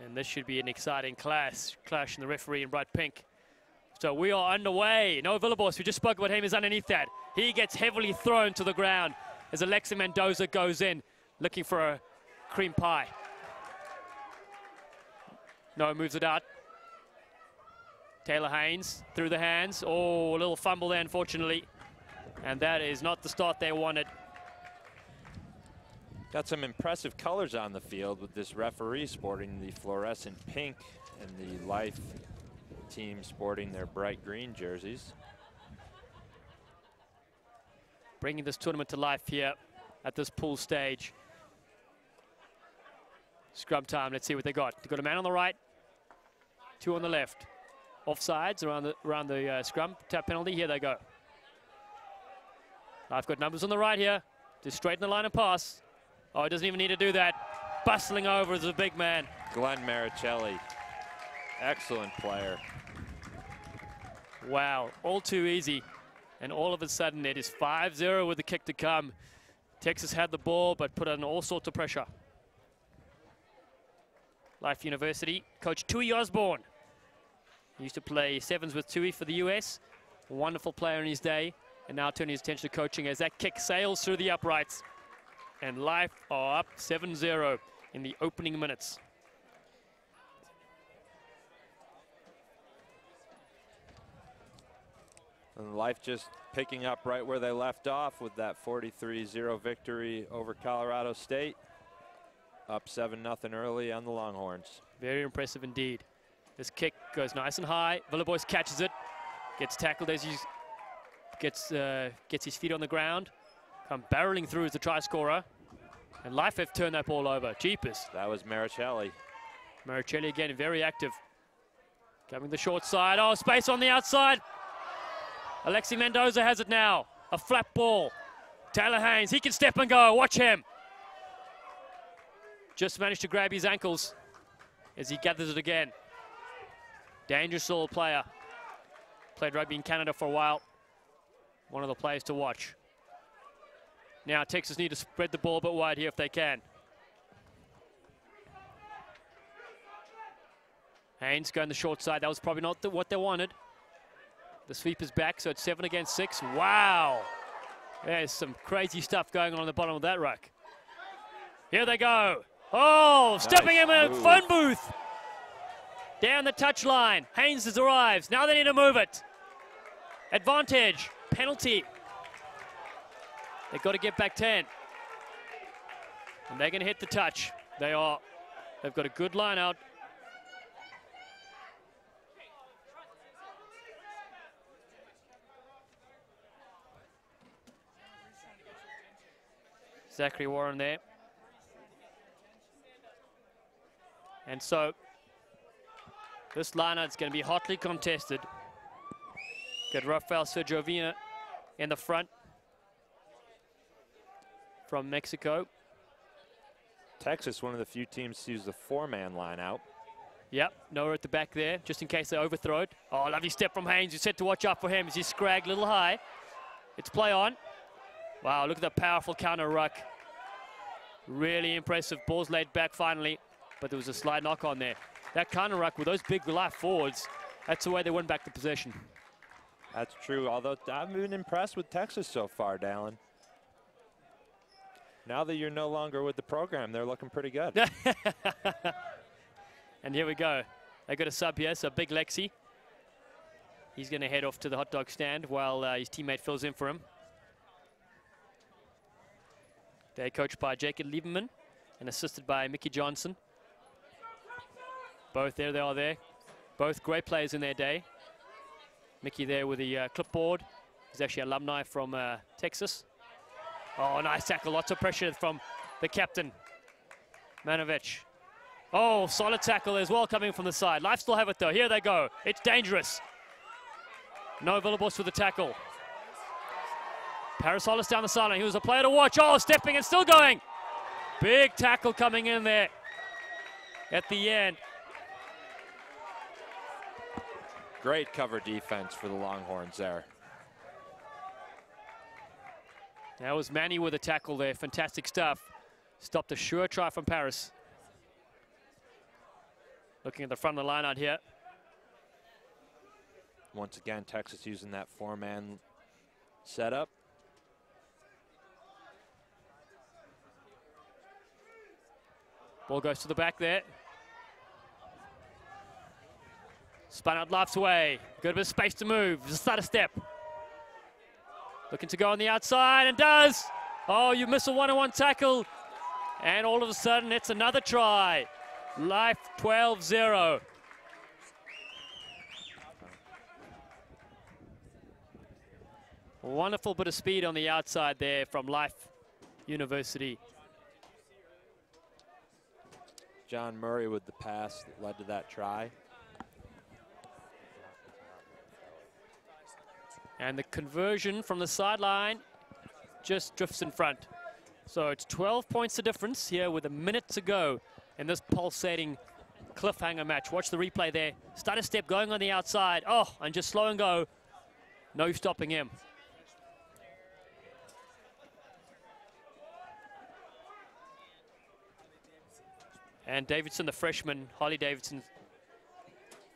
And this should be an exciting clash in the referee in bright pink. So we are underway. No Villalobos, we just spoke about him, is underneath that. He gets heavily thrown to the ground as Alexi Mendoza goes in, looking for a cream pie. No, moves it out. Taylor Haynes through the hands. Oh, a little fumble there, unfortunately. And that is not the start they wanted. Got some impressive colors on the field with this referee sporting the fluorescent pink and the Life team sporting their bright green jerseys. Bringing this tournament to life here at this pool stage. Scrum time, let's see what they got. They've got a man on the right, two on the left. Offsides around the scrum, tap penalty, here they go. I've got numbers on the right here, just straighten the line and pass. Oh, he doesn't even need to do that. Bustling over as a big man. Glenn Maricelli, excellent player. Wow, all too easy. And all of a sudden it is 5-0 with the kick to come. Texas had the ball, but put on all sorts of pressure. Life University, Coach Tui Osborne. He used to play sevens with Tui for the US. A wonderful player in his day. And now turning his attention to coaching as that kick sails through the uprights. And Life are up 7-0 in the opening minutes. And Life just picking up right where they left off with that 43-0 victory over Colorado State. Up 7-0 early on the Longhorns. Very impressive indeed. This kick goes nice and high. Villalobos catches it, gets tackled as he gets his feet on the ground. Come barreling through as the try scorer. And Life have turned that ball over. Jeepers. That was Maricelli. Maricelli again, very active. Coming the short side. Oh, space on the outside. Alexi Mendoza has it now. A flat ball. Taylor Haynes, he can step and go. Watch him. Just managed to grab his ankles as he gathers it again. Dangerous little player. Played rugby in Canada for a while. One of the players to watch. Now Texas need to spread the ball a bit wide here if they can. Haynes going the short side. That was probably not what they wanted. The sweep is back, so it's 7 against 6. Wow. There's some crazy stuff going on the bottom of that ruck. Here they go. Oh, stepping in a phone booth. Down the touchline. Haynes has arrived. Now they need to move it. Advantage. Penalty. They've got to get back 10. And they're going to hit the touch. They are. They've got a good line out. Zachary Warren there. And so this line-out's going to be hotly contested. Got Rafael Sergiovina in the front from Mexico. Texas, one of the few teams to use the 4-man line out. Yep, Noah at the back there, just in case they overthrow it. Oh, lovely step from Haynes. You said to watch out for him as he scragged a little high. It's play on. Wow, look at the powerful counter ruck. Really impressive. Ball's laid back finally, but there was a slight knock on there. That counter ruck with those big Life forwards, that's the way they win back the possession. That's true, although I've been impressed with Texas so far, Dallin. Now that you're no longer with the program, they're looking pretty good. And here we go. They got a sub here, so Big Lexi. He's going to head off to the hot dog stand while his teammate fills in for him. They're coached by Jacob Lieberman and assisted by Mickey Johnson. Both there, they are there. Both great players in their day. Mickey there with the clipboard. He's actually alumni from Texas. Oh, nice tackle. Lots of pressure from the captain, Manovich. Oh, solid tackle as well coming from the side. Life still have it though. Here they go. It's dangerous. No Villalobos with the tackle. Paris Hollis down the sideline. He was a player to watch. Oh, stepping and still going. Big tackle coming in there at the end. Great cover defense for the Longhorns there. That was Manny with a tackle there. Fantastic stuff. Stopped a sure try from Paris. Looking at the front of the line out here. Once again, Texas using that 4-man setup. Ball goes to the back there. Spun out Life's way. Got a bit of space to move. Just start a step. Looking to go on the outside and does. Oh, you miss a one-on-one tackle. And all of a sudden, it's another try. Life 12-0. Wonderful bit of speed on the outside there from Life University. John Murray with the pass that led to that try. And the conversion from the sideline just drifts in front. So it's 12 points the difference here with a minute to go in this pulsating cliffhanger match. Watch the replay there. Start a step going on the outside. Oh, and just slow and go. No stopping him. And Davidson, the freshman, Harley Davidson,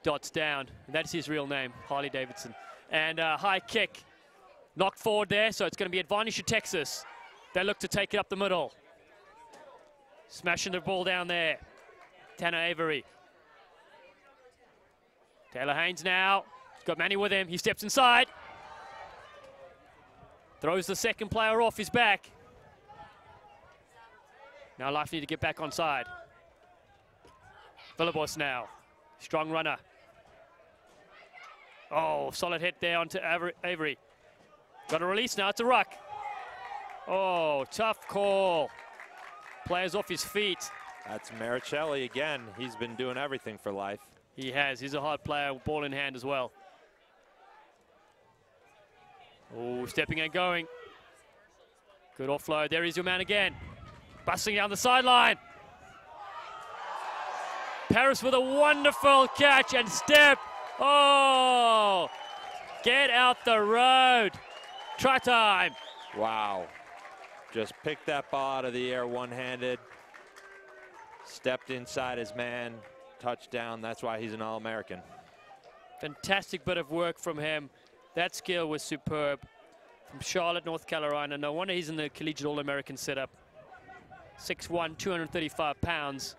dots down. That's his real name, Harley Davidson. And high kick, knocked forward there, so it's going to be advantage to Texas. They look to take it up the middle. Smashing the ball down there. Tanner Avery. Taylor Haynes now. He's got Manny with him. He steps inside. Throws the second player off his back. Now Life need to get back on side. Villabos now. Strong runner. Oh, solid hit there onto Avery. Got a release now. It's a ruck. Oh, tough call. Players off his feet. That's Maricelli again. He's been doing everything for Life. He has. He's a hard player, ball in hand as well. Oh, stepping and going. Good offload. There is your man again. Busting down the sideline. Paris with a wonderful catch and step. Oh, get out the road. Try time. Wow. Just picked that ball out of the air one-handed. Stepped inside his man. Touchdown. That's why he's an All-American. Fantastic bit of work from him. That skill was superb. From Charlotte, North Carolina. No wonder he's in the collegiate All-American setup. 6'1", 235 pounds.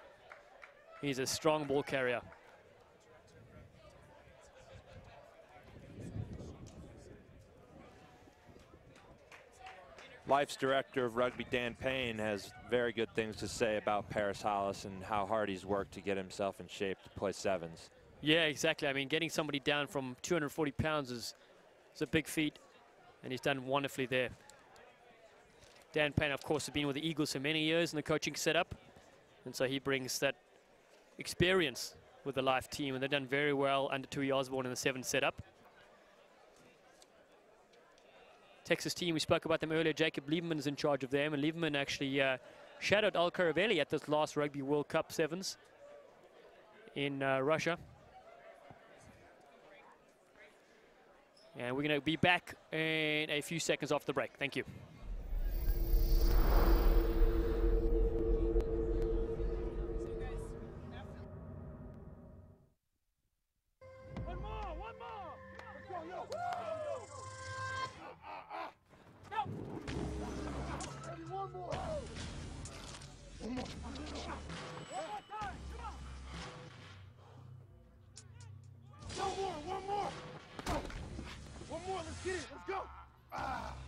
He's a strong ball carrier. Life's director of rugby, Dan Payne, has very good things to say about Paris Hollis and how hard he's worked to get himself in shape to play sevens. Yeah, exactly. I mean, getting somebody down from 240 pounds is a big feat, and he's done wonderfully there. Dan Payne, of course, has been with the Eagles for many years in the coaching setup, and so he brings that experience with the Life team, and they've done very well under Tui Osborne in the 7 setup. Texas team, we spoke about them earlier. Jacob Lieberman is in charge of them, and Lieberman actually shadowed Al Caravelli at this last Rugby World Cup 7s in Russia. And we're going to be back in a few seconds after the break. Thank you.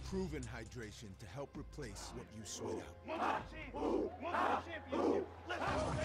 Proven hydration to help replace what you sweat out. Let's go.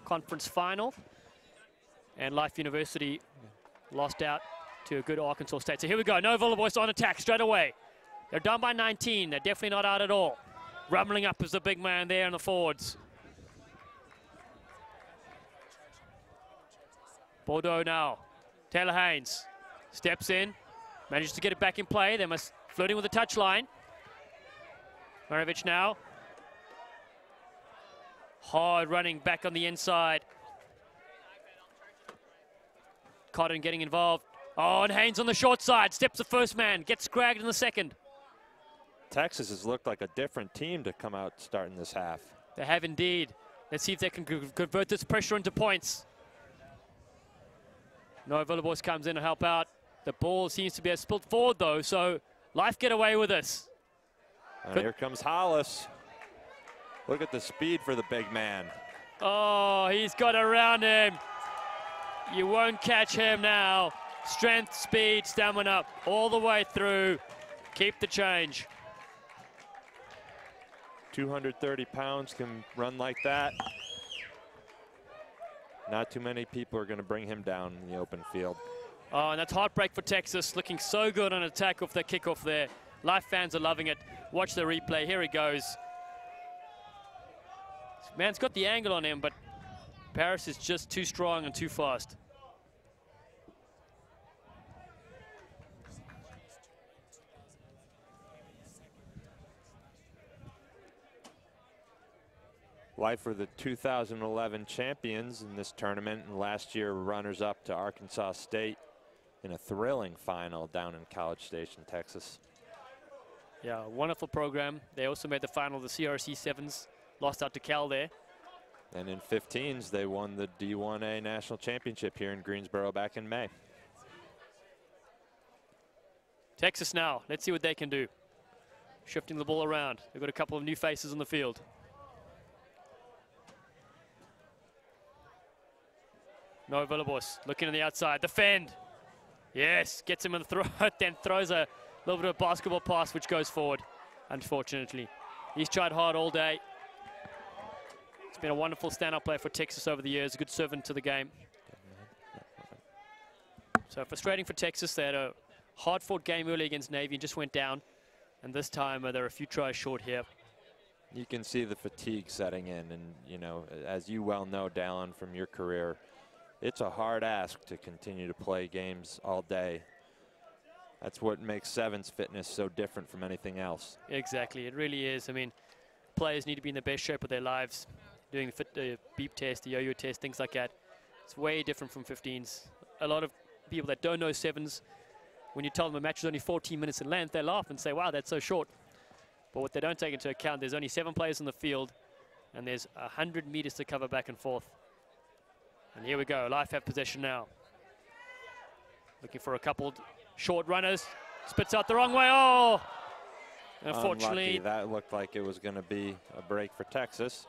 Conference final, and Life University lost out to a good Arkansas State. So here we go. No Villa boys on attack straight away. They're down by 19. They're definitely not out at all. Rumbling up is the big man there in the forwards. Bordeaux now. Taylor Haynes steps in, manages to get it back in play. They must floating with the touchline. Maravich now. Hard running back on the inside. Cotton getting involved. Oh, and Haynes on the short side. Steps the first man. Gets scragged in the second. Texas has looked like a different team to come out starting this half. They have indeed. Let's see if they can convert this pressure into points. Noah Villebois comes in to help out. The ball seems to be spilt forward, though, so Life get away with this. And here comes Hollis. Look at the speed for the big man. Oh, he's got around him. You won't catch him now. Strength, speed, stamina, all the way through. Keep the change. 230 pounds can run like that. Not too many people are going to bring him down in the open field. Oh, and that's heartbreak for Texas. Looking so good on attack off their kickoff there. Life fans are loving it. Watch the replay. Here he goes. Man's got the angle on him, but Paris is just too strong and too fast. Life were the 2011 champions in this tournament, and last year runners-up to Arkansas State in a thrilling final down in College Station, Texas. Yeah, wonderful program. They also made the final of the CRC Sevens, lost out to Cal there. And in 15s, they won the D1A National Championship here in Greensboro back in May. Texas now, let's see what they can do. Shifting the ball around. They've got a couple of new faces on the field. No Villebois looking on the outside. Defend. Yes, gets him in the throat, then throws a little bit of a basketball pass which goes forward, unfortunately. He's tried hard all day. It's been a wonderful stand-up play for Texas over the years, a good servant to the game. So frustrating for Texas. They had a hard-fought game early against Navy and just went down. And this time they're a few tries short here. You can see the fatigue setting in, and you know, as you well know, Dallin, from your career, it's a hard ask to continue to play games all day. That's what makes sevens fitness so different from anything else. Exactly, it really is. I mean, players need to be in the best shape of their lives. Doing the beep test, the yo-yo test, things like that. It's way different from 15s. A lot of people that don't know sevens, when you tell them a match is only 14 minutes in length, they laugh and say, wow, that's so short. But what they don't take into account, there's only 7 players in the field, and there's 100 meters to cover back and forth. And here we go, Life have possession now. Looking for a couple short runners. Spits out the wrong way, oh! Unfortunately. Unlucky. That looked like it was going to be a break for Texas.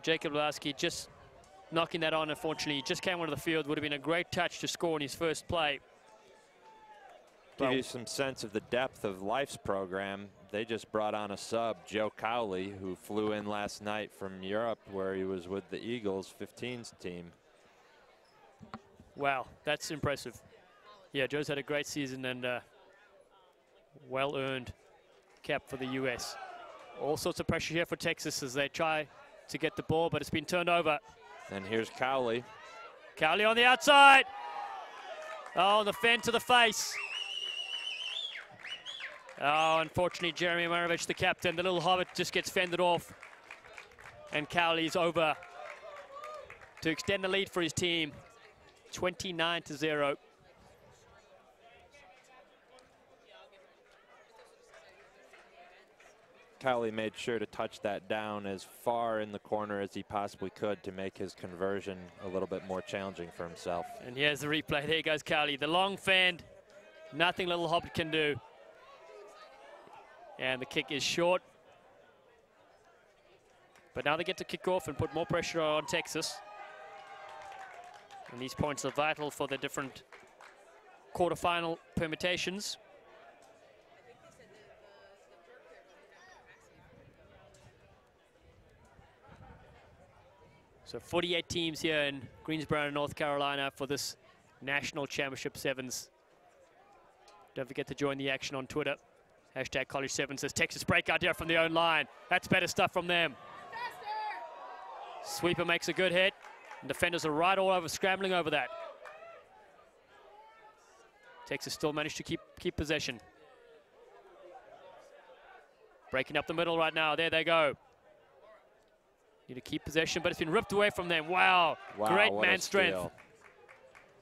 Jacob Lasky just knocking that on, unfortunately. He just came onto the field. Would have been a great touch to score in his first play. Give you some sense of the depth of Life's program. They just brought on a sub, Joe Cowley, who flew in last night from Europe where he was with the Eagles 15s team. Wow, that's impressive. Yeah, Joe's had a great season and well-earned cap for the US. All sorts of pressure here for Texas as they try to get the ball, but it's been turned over. And here's Cowley. Cowley on the outside. Oh, the fend to the face. Oh, unfortunately, Jeremy Maravich, the captain, the little hobbit, just gets fended off. And Cowley's over to extend the lead for his team. 29-0. Cowley made sure to touch that down as far in the corner as he possibly could to make his conversion a little bit more challenging for himself. And here's the replay. There goes Cowley. The long fend. Nothing little hobbit can do. And the kick is short. But now they get to kick off and put more pressure on Texas. And these points are vital for the different quarterfinal permutations. So 48 teams here in Greensboro, North Carolina for this National Championship Sevens Don't forget to join the action on Twitter. Hashtag College7 says Texas breakout here from the own line. That's better stuff from them. Sweeper makes a good hit. And defenders are right all over, scrambling over that. Texas still managed to keep possession. Breaking up the middle right now. There they go. Need to keep possession, but it's been ripped away from them. Wow. Great man strength. Steal.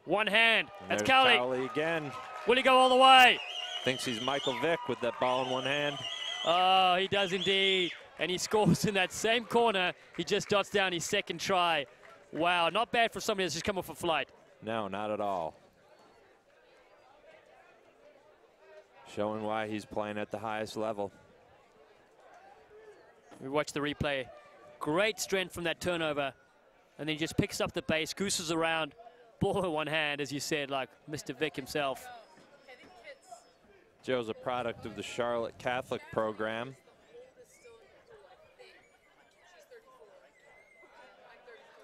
One hand. And That's there's Cowley. Cowley again. Will he go all the way? Thinks he's Michael Vick with that ball in one hand. Oh, he does indeed. And he scores in that same corner. He just dots down his second try. Wow, not bad for somebody that's just come off a flight. No, not at all. Showing why he's playing at the highest level. We watch the replay. Great strength from that turnover. And then he just picks up the base, gooses around, ball in one hand, as you said, like Mr. Vick himself. Joe's a product of the Charlotte Catholic program.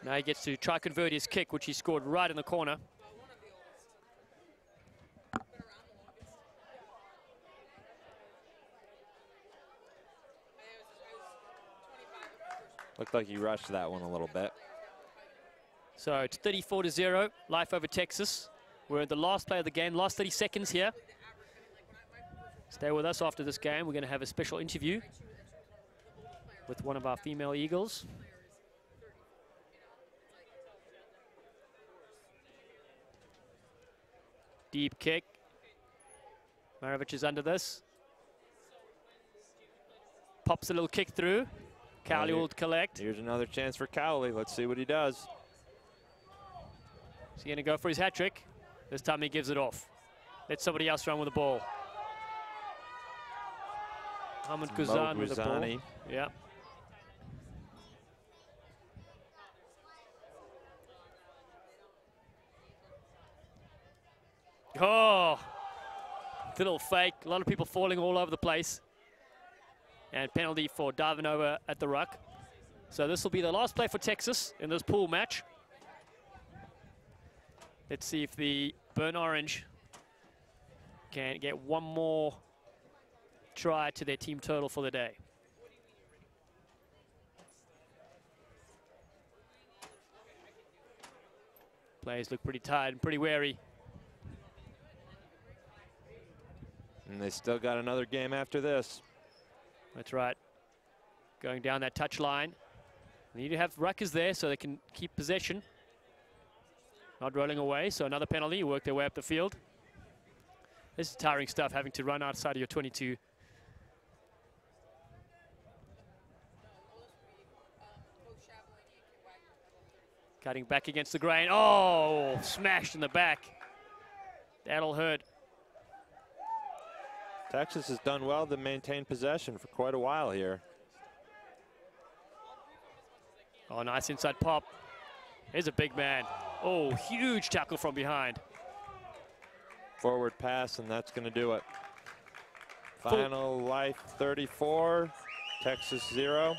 Now he gets to try convert his kick, which he scored right in the corner. Looked like he rushed that one a little bit. So it's 34-0, life over Texas. We're in the last play of the game, last 30 seconds here. Stay with us after this game. We're going to have a special interview with one of our female Eagles. Deep kick. Maravich is under this. Pops a little kick through. Cowley will collect. Here's another chance for Cowley. Let's see what he does. Is he going to go for his hat trick? This time he gives it off. Let somebody else run with the ball. Ahmed Guzan with the ball. Yeah. Oh, little fake. A lot of people falling all over the place. And penalty for diving over at the ruck. So this will be the last play for Texas in this pool match. Let's see if the Burnt Orange can get one more try to their team total for the day. Players look pretty tired and pretty wary. And they still got another game after this. That's right. Going down that touch line. They need to have ruckers there so they can keep possession. Not rolling away, so another penalty. Work their way up the field. This is tiring stuff, having to run outside of your 22. Cutting back against the grain. Oh, smashed in the back. That'll hurt. Texas has done well to maintain possession for quite a while here. Oh, nice inside pop. Here's a big man. Oh, huge tackle from behind. Forward pass, and that's going to do it. Final life 34, Texas 0.